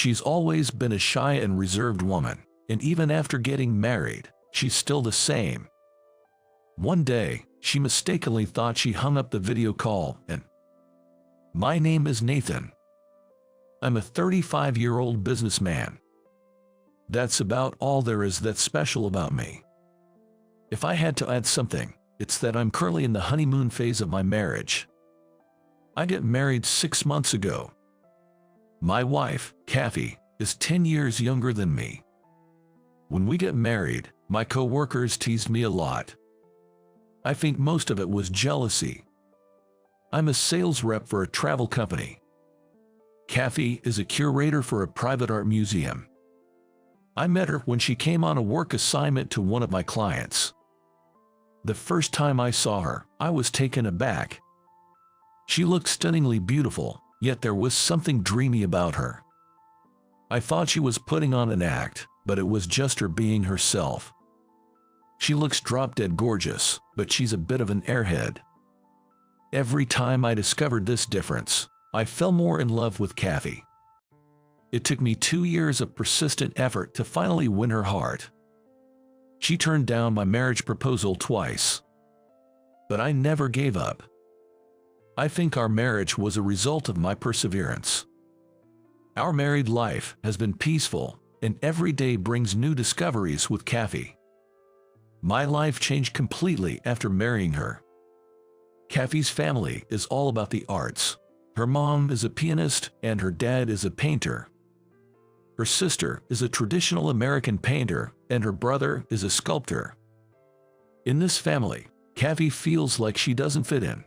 She's always been a shy and reserved woman, and even after getting married, she's still the same. One day, she mistakenly thought she hung up the video call and, "My name is Nathan. I'm a 35-year-old businessman. That's about all there is that's special about me. If I had to add something, it's that I'm currently in the honeymoon phase of my marriage. I got married 6 months ago. My wife, Kathy, is 10 years younger than me. When we got married, my co-workers teased me a lot. I think most of it was jealousy. I'm a sales rep for a travel company. Kathy is a curator for a private art museum. I met her when she came on a work assignment to one of my clients. The first time I saw her, I was taken aback. She looked stunningly beautiful, yet there was something dreamy about her. I thought she was putting on an act, but it was just her being herself. She looks drop-dead gorgeous, but she's a bit of an airhead. Every time I discovered this difference, I fell more in love with Kathy. It took me 2 years of persistent effort to finally win her heart. She turned down my marriage proposal twice. But I never gave up. I think our marriage was a result of my perseverance. Our married life has been peaceful, and every day brings new discoveries with Kathy. My life changed completely after marrying her. Kathy's family is all about the arts. Her mom is a pianist and her dad is a painter. Her sister is a traditional American painter and her brother is a sculptor. In this family, Kathy feels like she doesn't fit in.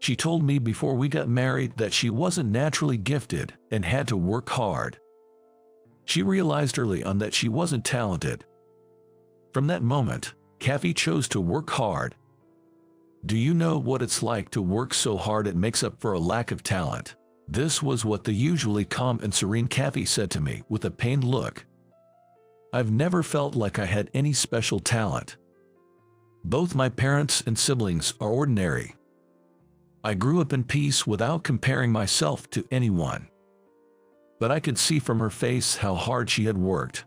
She told me before we got married that she wasn't naturally gifted and had to work hard. She realized early on that she wasn't talented. From that moment, Kathy chose to work hard. Do you know what it's like to work so hard it makes up for a lack of talent? This was what the usually calm and serene Kathy said to me with a pained look. I've never felt like I had any special talent. Both my parents and siblings are ordinary. I grew up in peace without comparing myself to anyone. But I could see from her face how hard she had worked.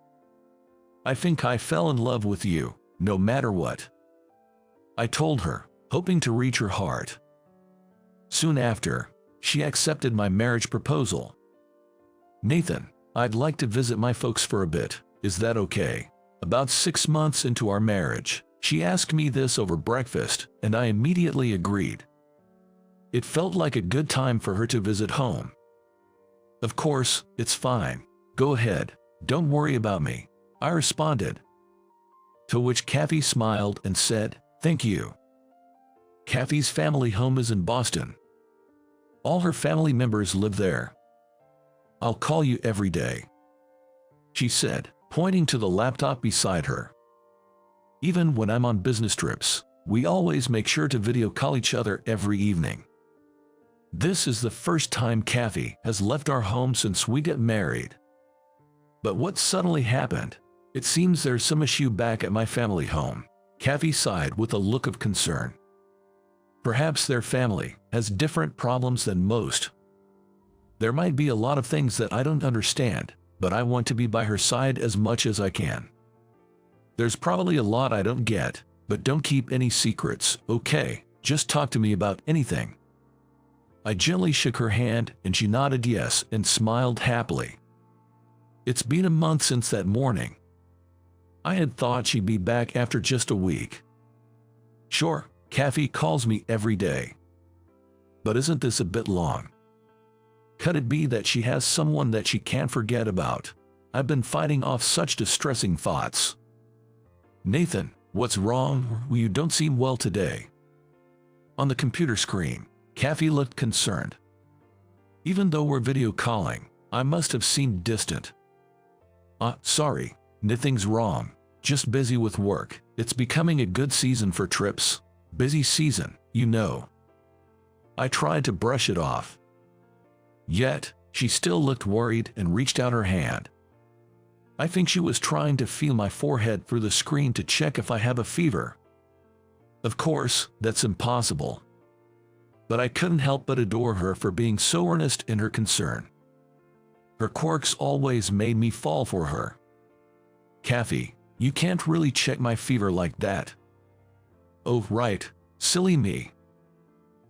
I think I fell in love with you, no matter what. I told her, hoping to reach her heart. Soon after, she accepted my marriage proposal. Nathan, I'd like to visit my folks for a bit, is that okay? About 6 months into our marriage, she asked me this over breakfast, and I immediately agreed. It felt like a good time for her to visit home. Of course, it's fine. Go ahead, don't worry about me, I responded. To which Kathy smiled and said, thank you. Kathy's family home is in Boston. All her family members live there. I'll call you every day, she said, pointing to the laptop beside her. Even when I'm on business trips, we always make sure to video call each other every evening. This is the first time Kathy has left our home since we got married. But what suddenly happened? It seems there's some issue back at my family home. Kathy sighed with a look of concern. Perhaps their family has different problems than most. There might be a lot of things that I don't understand, but I want to be by her side as much as I can. There's probably a lot I don't get, but don't keep any secrets, okay? Just talk to me about anything. I gently shook her hand and she nodded yes and smiled happily. It's been a month since that morning. I had thought she'd be back after just a week. Sure, Kathy calls me every day. But isn't this a bit long? Could it be that she has someone that she can't forget about? I've been fighting off such distressing thoughts. Nathan, what's wrong? You don't seem well today. On the computer screen, Kathy looked concerned. Even though we're video calling, I must have seemed distant. Sorry, nothing's wrong. Just busy with work. It's becoming a good season for trips. Busy season, you know. I tried to brush it off. Yet, she still looked worried and reached out her hand. I think she was trying to feel my forehead through the screen to check if I have a fever. Of course, that's impossible. But I couldn't help but adore her for being so earnest in her concern. Her quirks always made me fall for her. Kathy, you can't really check my fever like that. Oh, right, silly me.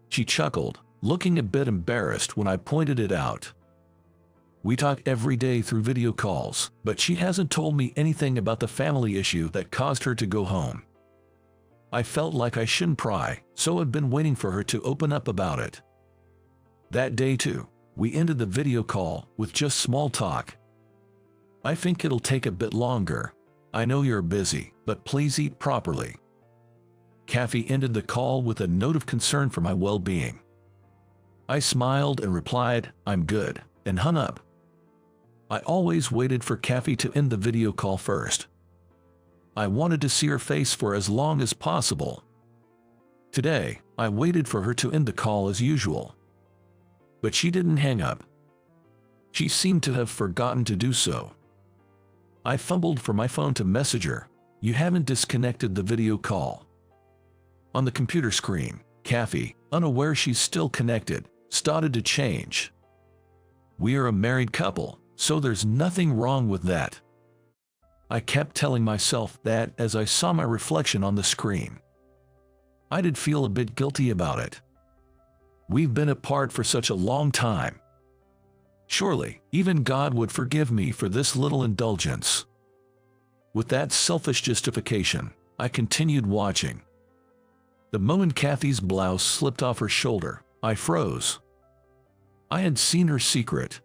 She chuckled, looking a bit embarrassed when I pointed it out. We talk every day through video calls, but she hasn't told me anything about the family issue that caused her to go home. I felt like I shouldn't pry, so I've been waiting for her to open up about it. That day too, we ended the video call with just small talk. I think it'll take a bit longer. I know you're busy, but please eat properly. Kathy ended the call with a note of concern for my well-being. I smiled and replied, "I'm good," and hung up. I always waited for Kathy to end the video call first. I wanted to see her face for as long as possible. Today, I waited for her to end the call as usual. But she didn't hang up. She seemed to have forgotten to do so. I fumbled for my phone to message her. "You haven't disconnected the video call." On the computer screen, Kathy, unaware she's still connected, started to change. We are a married couple, so there's nothing wrong with that. I kept telling myself that as I saw my reflection on the screen. I did feel a bit guilty about it. We've been apart for such a long time. Surely, even God would forgive me for this little indulgence. With that selfish justification, I continued watching. The moment Kathy's blouse slipped off her shoulder, I froze. I had seen her secret.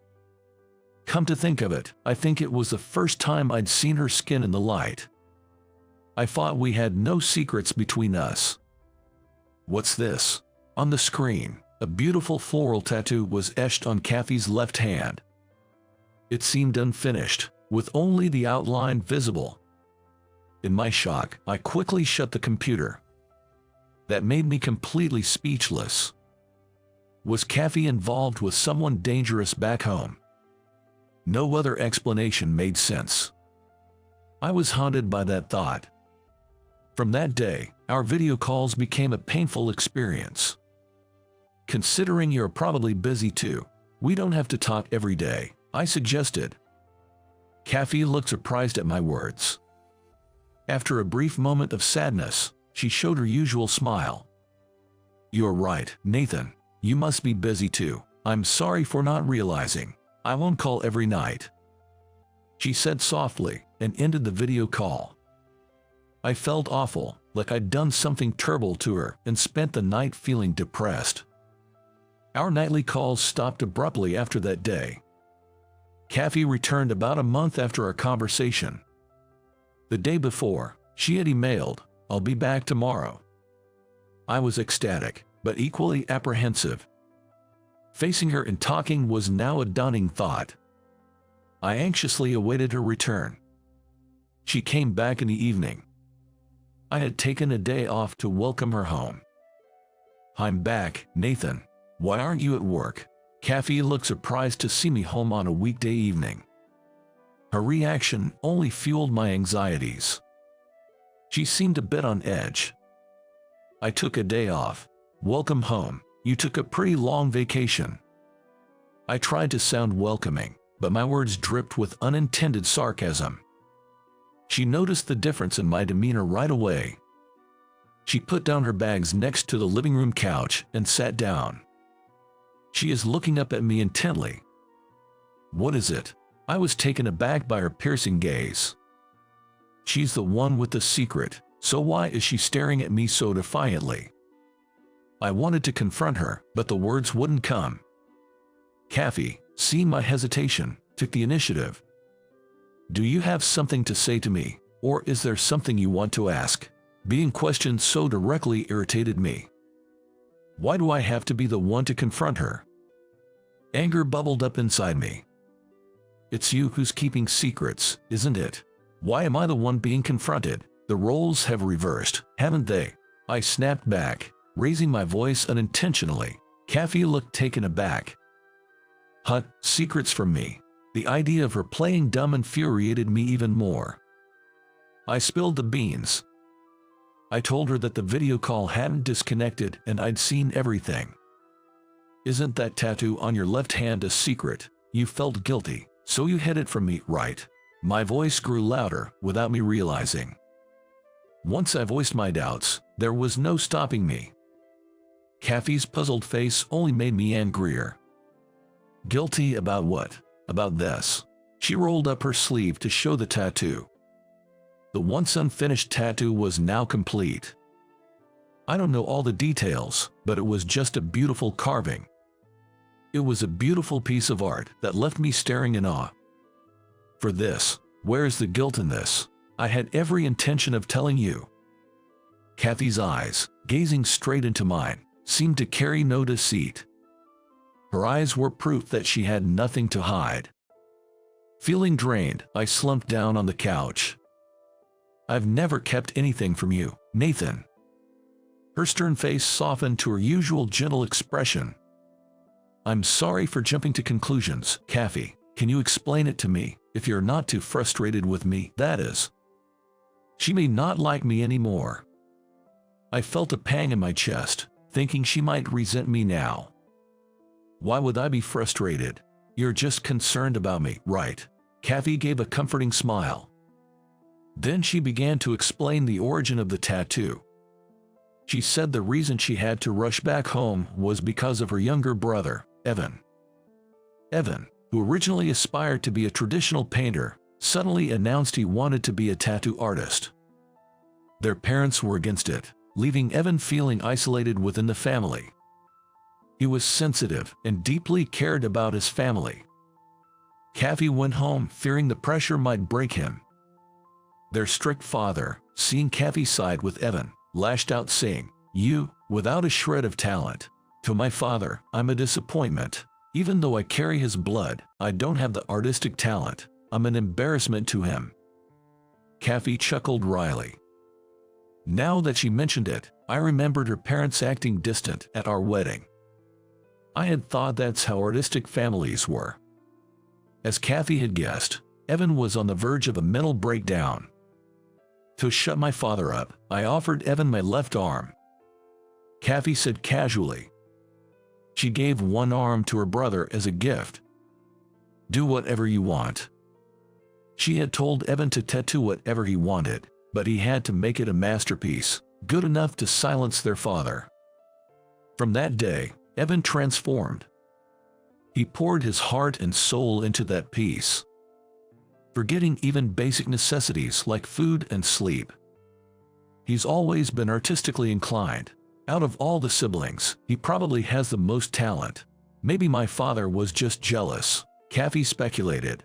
Come to think of it, I think it was the first time I'd seen her skin in the light. I thought we had no secrets between us. What's this? On the screen, a beautiful floral tattoo was etched on Kathy's left hand. It seemed unfinished, with only the outline visible. In my shock, I quickly shut the computer. That made me completely speechless. Was Kathy involved with someone dangerous back home? No other explanation made sense. I was haunted by that thought. From that day, our video calls became a painful experience. Considering you're probably busy too, we don't have to talk every day, I suggested. Kathy looked surprised at my words. After a brief moment of sadness, she showed her usual smile. "You're right, Nathan. You must be busy too. I'm sorry for not realizing. I won't call every night," she said softly, and ended the video call. I felt awful, like I'd done something terrible to her, and spent the night feeling depressed. Our nightly calls stopped abruptly after that day. Kathy returned about a month after our conversation. The day before, she had emailed, "I'll be back tomorrow." I was ecstatic, but equally apprehensive. Facing her and talking was now a daunting thought. I anxiously awaited her return. She came back in the evening. I had taken a day off to welcome her home. "I'm back, Nathan. Why aren't you at work?" Kathy looked surprised to see me home on a weekday evening. Her reaction only fueled my anxieties. She seemed a bit on edge. "I took a day off. Welcome home. You took a pretty long vacation." I tried to sound welcoming, but my words dripped with unintended sarcasm. She noticed the difference in my demeanor right away. She put down her bags next to the living room couch and sat down. She is looking up at me intently. "What is it?" I was taken aback by her piercing gaze. She's the one with the secret, so why is she staring at me so defiantly? I wanted to confront her, but the words wouldn't come. Kathy, seeing my hesitation, took the initiative. "Do you have something to say to me, or is there something you want to ask?" Being questioned so directly irritated me. Why do I have to be the one to confront her? Anger bubbled up inside me. It's you who's keeping secrets, isn't it? Why am I the one being confronted? The roles have reversed, haven't they? I snapped back, raising my voice unintentionally. Kathy looked taken aback. "Huh, secrets from me?" The idea of her playing dumb infuriated me even more. I spilled the beans. I told her that the video call hadn't disconnected and I'd seen everything. "Isn't that tattoo on your left hand a secret?" You felt guilty. So you hid it from me, right? My voice grew louder without me realizing. Once I voiced my doubts, there was no stopping me. Kathy's puzzled face only made me angrier. Guilty about what? About this. She rolled up her sleeve to show the tattoo. The once unfinished tattoo was now complete. I don't know all the details, but it was just a beautiful carving. It was a beautiful piece of art that left me staring in awe. For this, where's the guilt in this? I had every intention of telling you. Kathy's eyes, gazing straight into mine, seemed to carry no deceit. Her eyes were proof that she had nothing to hide. Feeling drained, I slumped down on the couch. I've never kept anything from you, Nathan. Her stern face softened to her usual gentle expression. I'm sorry for jumping to conclusions, Kathy. Can you explain it to me, if you're not too frustrated with me, that is? She may not like me anymore. I felt a pang in my chest, thinking she might resent me now. Why would I be frustrated? You're just concerned about me, right? Kathy gave a comforting smile. Then she began to explain the origin of the tattoo. She said the reason she had to rush back home was because of her younger brother, Evan. Evan, who originally aspired to be a traditional painter, suddenly announced he wanted to be a tattoo artist. Their parents were against it, leaving Evan feeling isolated within the family. He was sensitive and deeply cared about his family. Kathy went home fearing the pressure might break him. Their strict father, seeing Kathy side with Evan, lashed out saying, "You, without a shred of talent. To my father, I'm a disappointment. Even though I carry his blood, I don't have the artistic talent. I'm an embarrassment to him." Kathy chuckled wryly. Now that she mentioned it, I remembered her parents acting distant at our wedding. I had thought that's how artistic families were. As Kathy had guessed, Evan was on the verge of a mental breakdown. To shut my father up, I offered Evan my left arm. Kathy said casually. She gave one arm to her brother as a gift. Do whatever you want. She had told Evan to tattoo whatever he wanted, but he had to make it a masterpiece, good enough to silence their father. From that day, Evan transformed. He poured his heart and soul into that piece, forgetting even basic necessities like food and sleep. He's always been artistically inclined. Out of all the siblings, he probably has the most talent. Maybe my father was just jealous, Kathy speculated.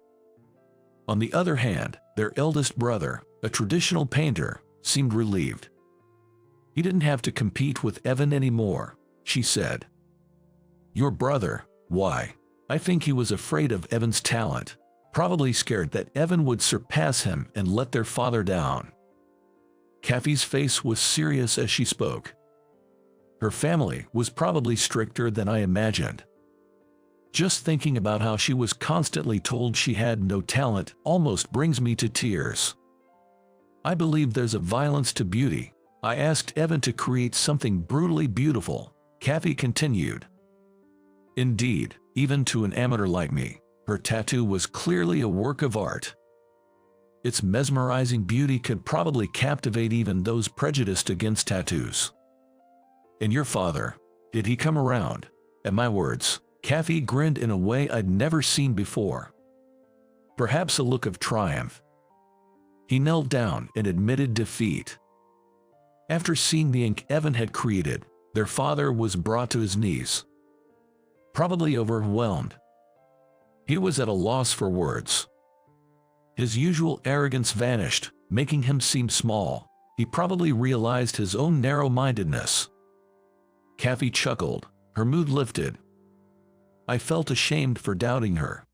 On the other hand, their eldest brother, a traditional painter, seemed relieved. He didn't have to compete with Evan anymore, she said. Your brother, why? I think he was afraid of Evan's talent, probably scared that Evan would surpass him and let their father down. Kathy's face was serious as she spoke. Her family was probably stricter than I imagined. Just thinking about how she was constantly told she had no talent almost brings me to tears. I believe there's a violence to beauty. I asked Evan to create something brutally beautiful, Kathy continued. Indeed, even to an amateur like me, her tattoo was clearly a work of art. Its mesmerizing beauty could probably captivate even those prejudiced against tattoos. And your father, did he come around? At my words, Kathy grinned in a way I'd never seen before. Perhaps a look of triumph. He knelt down and admitted defeat. After seeing the ink Evan had created, their father was brought to his knees. Probably overwhelmed. He was at a loss for words. His usual arrogance vanished, making him seem small. He probably realized his own narrow-mindedness. Kathy chuckled, her mood lifted. I felt ashamed for doubting her.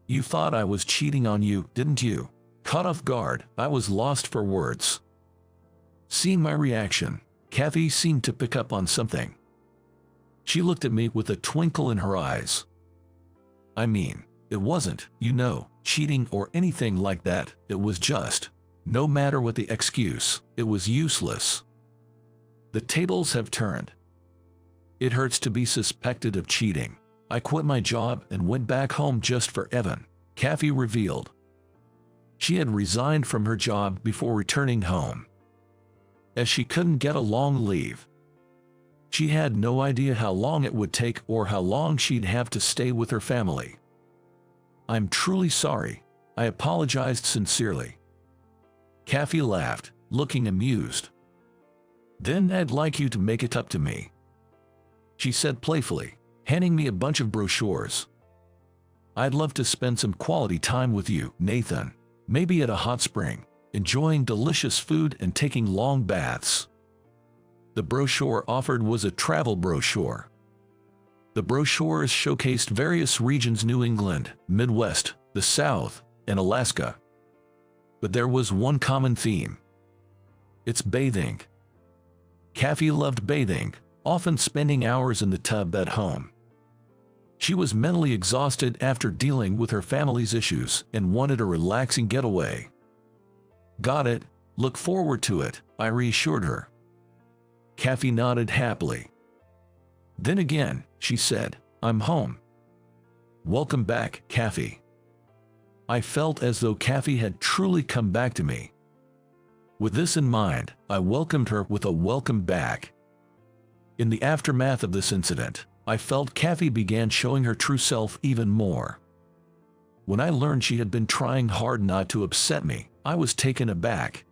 You thought I was cheating on you, didn't you? Caught off guard, I was lost for words. Seeing my reaction, Kathy seemed to pick up on something. She looked at me with a twinkle in her eyes. I mean, it wasn't, cheating or anything like that. It was just, no matter what the excuse, it was useless. The tables have turned. It hurts to be suspected of cheating. I quit my job and went back home just for Evan. Kathy revealed. She had resigned from her job before returning home, as she couldn't get a long leave. She had no idea how long it would take or how long she'd have to stay with her family. "I'm truly sorry. I apologized sincerely." Kathy laughed, looking amused. "Then I'd like you to make it up to me," she said playfully, handing me a bunch of brochures. "I'd love to spend some quality time with you, Nathan. Maybe at a hot spring, enjoying delicious food and taking long baths." The brochure offered was a travel brochure. The brochures showcased various regions: New England, Midwest, the South, and Alaska. But there was one common theme. It's bathing. Kathy loved bathing, often spending hours in the tub at home. She was mentally exhausted after dealing with her family's issues and wanted a relaxing getaway. "Got it. Look forward to it," I reassured her. Kathy nodded happily. "Then again," she said, "I'm home." "Welcome back, Kathy." I felt as though Kathy had truly come back to me. With this in mind, I welcomed her with a welcome back. In the aftermath of this incident, I felt Kathy began showing her true self even more. When I learned she had been trying hard not to upset me, I was taken aback.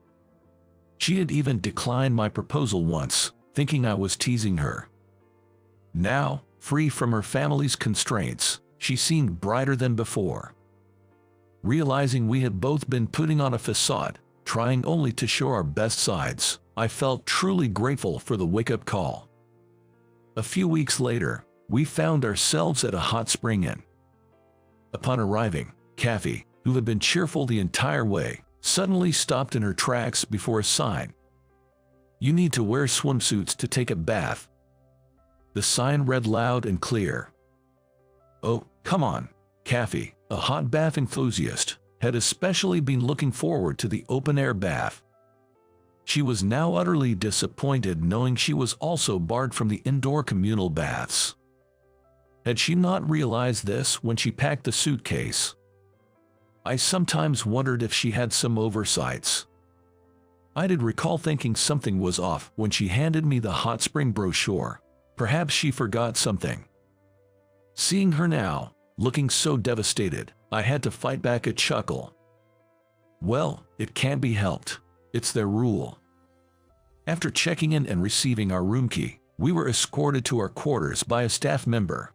She had even declined my proposal once, thinking I was teasing her. Now, free from her family's constraints, she seemed brighter than before. Realizing we had both been putting on a facade, trying only to show our best sides, I felt truly grateful for the wake-up call. A few weeks later, we found ourselves at a hot spring inn. Upon arriving, Kathy, who had been cheerful the entire way, suddenly stopped in her tracks before a sign. "You need to wear swimsuits to take a bath." The sign read loud and clear. Oh, come on. Kathy, a hot bath enthusiast, had especially been looking forward to the open-air bath. She was now utterly disappointed knowing she was also barred from the indoor communal baths. Had she not realized this when she packed the suitcase? I sometimes wondered if she had some oversights. I did recall thinking something was off when she handed me the hot spring brochure. Perhaps she forgot something. Seeing her now, looking so devastated, I had to fight back a chuckle. Well, it can't be helped. It's their rule. After checking in and receiving our room key, we were escorted to our quarters by a staff member.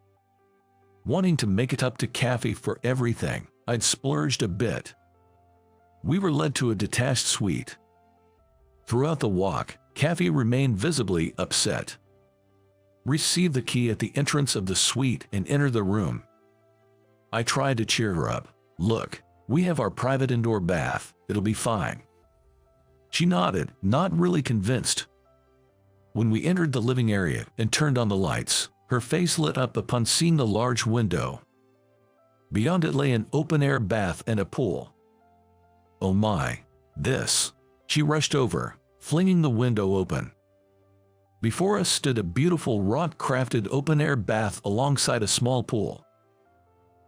Wanting to make it up to Kathy for everything, I'd splurged a bit. We were led to a detached suite. Throughout the walk, Kathy remained visibly upset. Receive the key at the entrance of the suite and enter the room. I tried to cheer her up. Look, we have our private indoor bath. It'll be fine. She nodded, not really convinced. When we entered the living area and turned on the lights, her face lit up upon seeing the large window. Beyond it lay an open-air bath and a pool. Oh my, this! She rushed over, flinging the window open. Before us stood a beautiful rock-crafted open-air bath alongside a small pool.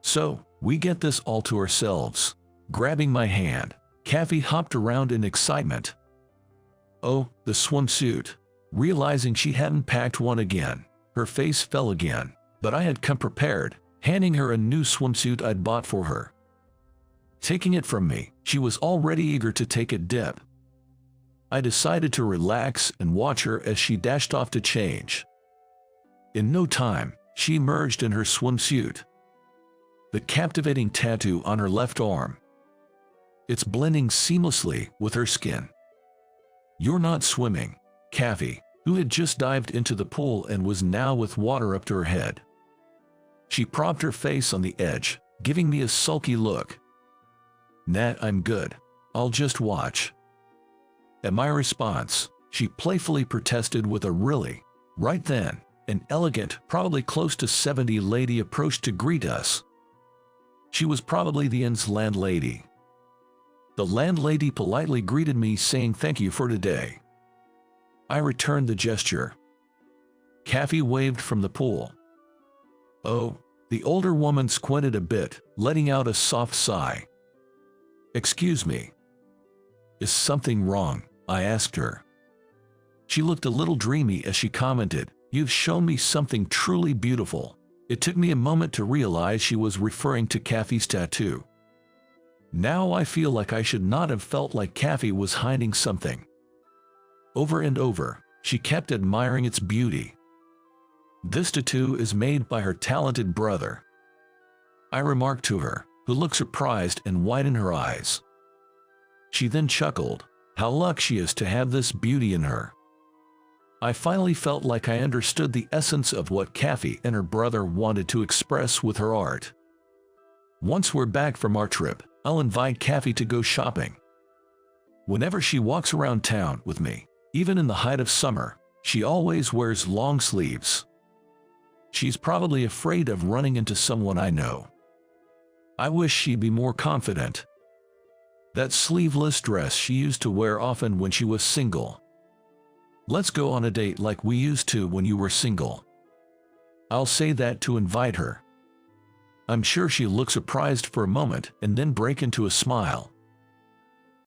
So, we get this all to ourselves. Grabbing my hand, Kathy hopped around in excitement. Oh, the swimsuit. Realizing she hadn't packed one again, her face fell again, but I had come prepared, handing her a new swimsuit I'd bought for her. Taking it from me, she was already eager to take a dip. I decided to relax and watch her as she dashed off to change. In no time, she emerged in her swimsuit. The captivating tattoo on her left arm. It's blending seamlessly with her skin. You're not swimming, Kathy, who had just dived into the pool and was now with water up to her head. She propped her face on the edge, giving me a sulky look. Nat, I'm good. I'll just watch. At my response, she playfully protested with a really. Right then, an elegant, probably close to 70 lady approached to greet us. She was probably the inn's landlady. The landlady politely greeted me saying thank you for today. I returned the gesture. Kathy waved from the pool. Oh, The older woman squinted a bit, letting out a soft sigh. "Excuse me. Is something wrong?" I asked her. She looked a little dreamy as she commented, "You've shown me something truly beautiful." It took me a moment to realize she was referring to Kathy's tattoo. Now I feel like I should not have felt like Kathy was hiding something. Over and over, she kept admiring its beauty. "This tattoo is made by her talented brother," I remarked to her, who looked surprised and widened her eyes. She then chuckled, "How lucky she is to have this beauty in her." I finally felt like I understood the essence of what Kathy and her brother wanted to express with her art. Once we're back from our trip, I'll invite Kathy to go shopping. Whenever she walks around town with me, even in the height of summer, she always wears long sleeves. She's probably afraid of running into someone I know. I wish she'd be more confident. That sleeveless dress she used to wear often when she was single. "Let's go on a date like we used to when you were single." I'll say that to invite her. I'm sure she'll look surprised for a moment and then break into a smile.